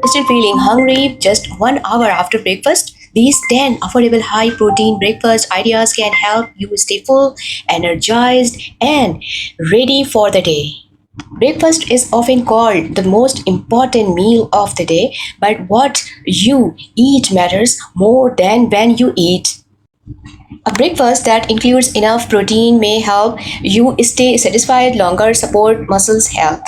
Still feeling hungry just 1 hour after breakfast? These 10 affordable high protein breakfast ideas can help you stay full, energized, and ready for the day. Breakfast is often called the most important meal of the day, but what you eat matters more than when you eat. A breakfast that includes enough protein may help you stay satisfied longer, support muscles health,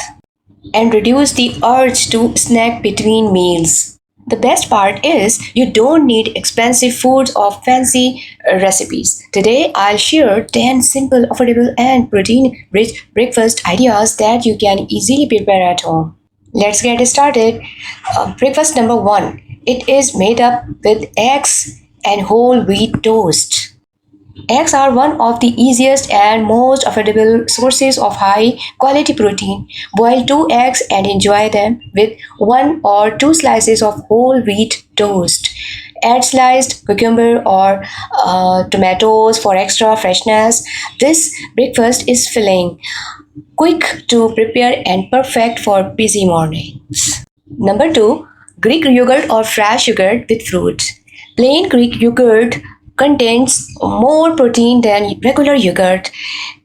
and reduce the urge to snack between meals. The best part is you don't need expensive foods or fancy recipes. Today, I'll share 10 simple, affordable, and protein rich breakfast ideas that you can easily prepare at home. Let's get started. Breakfast number one, it is made up with eggs and whole wheat toast. Eggs are one of the easiest and most affordable sources of high quality protein. Boil 2 eggs and enjoy them with 1 or 2 slices of whole wheat toast. Add sliced cucumber or tomatoes for extra freshness. This breakfast is filling, quick to prepare, and perfect for busy mornings. Number two, Greek yogurt or fresh yogurt with fruit. Plain Greek yogurt contains more protein than regular yogurt.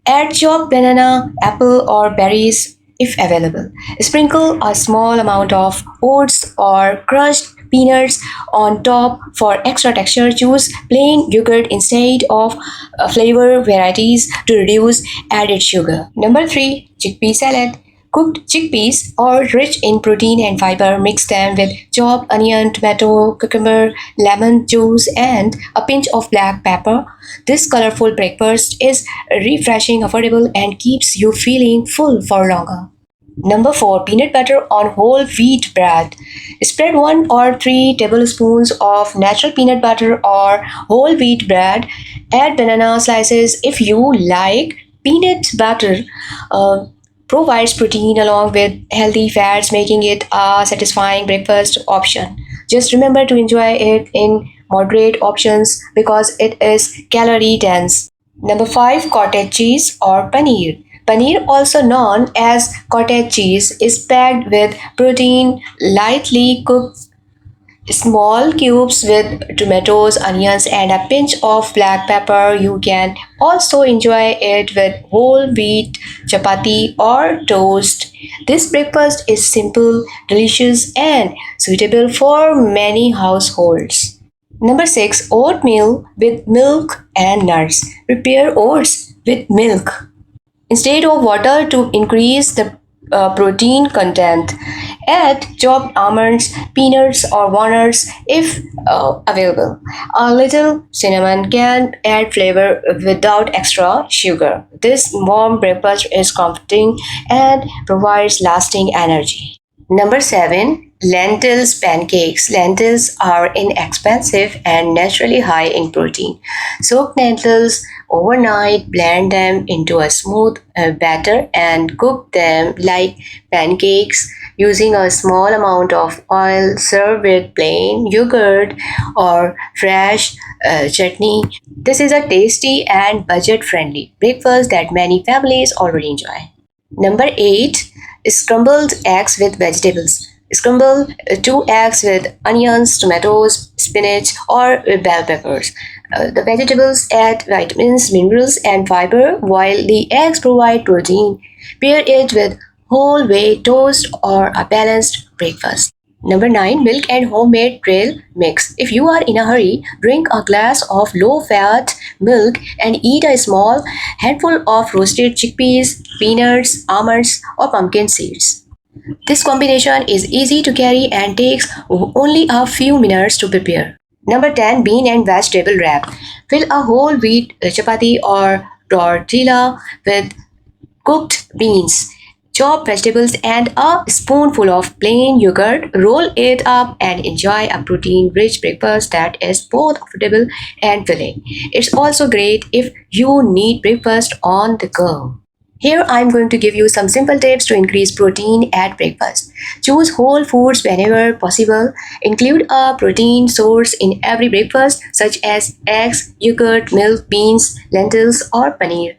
Add chopped banana, apple, or berries if available. Sprinkle a small amount of oats or crushed peanuts on top for extra texture. Choose plain yogurt instead of flavor varieties to reduce added sugar. Number three, chickpea salad. Cooked chickpeas are rich in protein and fiber. Mix them with chopped onion, tomato, cucumber, lemon juice, and a pinch of black pepper. This colorful breakfast is refreshing, affordable, and keeps you feeling full for longer. Number 4, peanut butter on whole wheat bread. Spread 1 or 3 tablespoons of natural peanut butter or whole wheat bread. Add banana slices if you like. Peanut butter provides protein along with healthy fats, making it a satisfying breakfast option. Just remember to enjoy it in moderate options because it is calorie dense. Number 5, cottage cheese or paneer. Paneer, also known as cottage cheese, is packed with protein, lightly cooked small cubes with tomatoes, onions, and a pinch of black pepper. You can also enjoy it with whole wheat chapati or toast. This breakfast is simple, delicious, and suitable for many households. Number 6, oatmeal with milk and nuts. Prepare oats with milk instead of water to increase the protein content. Add chopped almonds, peanuts, or walnuts if available. A little cinnamon can add flavor without extra sugar. This warm breakfast is comforting and provides lasting energy. Number 7, lentils pancakes. Lentils are inexpensive and naturally high in protein. Soak lentils overnight, blend them into a smooth batter, and cook them like pancakes using a small amount of oil. Serve with plain yogurt or fresh chutney. This is a tasty and budget-friendly breakfast that many families already enjoy. Number 8, scrambled eggs with vegetables. Scramble 2 eggs with onions, tomatoes, spinach, or bell peppers. The vegetables add vitamins, minerals, and fiber, while the eggs provide protein. Pair it with whole wheat toast or a balanced breakfast. Number 9, milk and homemade trail mix. If you are in a hurry, drink a glass of low-fat milk and eat a small handful of roasted chickpeas, peanuts, almonds, or pumpkin seeds. This combination is easy to carry and takes only a few minutes to prepare. Number 10, bean and vegetable wrap. Fill a whole wheat chapati or tortilla with cooked beans, chopped vegetables, and a spoonful of plain yogurt. Roll it up and enjoy a protein-rich breakfast that is both affordable and filling. It's also great if you need breakfast on the go. Here I'm going to give you some simple tips to increase protein at breakfast. Choose whole foods whenever possible. Include a protein source in every breakfast such as eggs, yogurt, milk, beans, lentils, or paneer.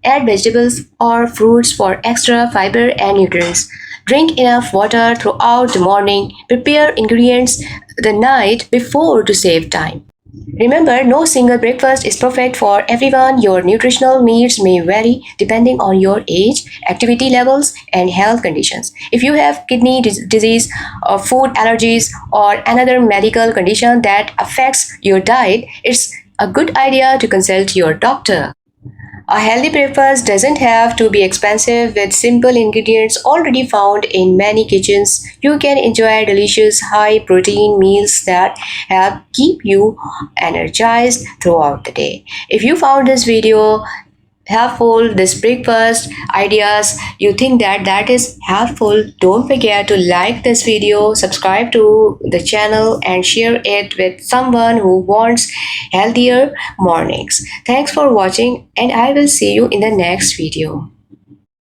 Add vegetables or fruits for extra fiber and nutrients. Drink enough water throughout the morning. Prepare ingredients the night before to save time. Remember, no single breakfast is perfect for everyone. Your nutritional needs may vary depending on your age, activity levels, and health conditions. If you have kidney disease, or food allergies, or another medical condition that affects your diet, it's a good idea to consult your doctor. A healthy breakfast doesn't have to be expensive. With simple ingredients already found in many kitchens, you can enjoy delicious high protein meals that help keep you energized throughout the day. If you found this video helpful, this breakfast ideas, you think that is helpful, don't forget to like this video, subscribe to the channel, and share it with someone who wants healthier mornings. Thanks for watching, and I will see you in the next video.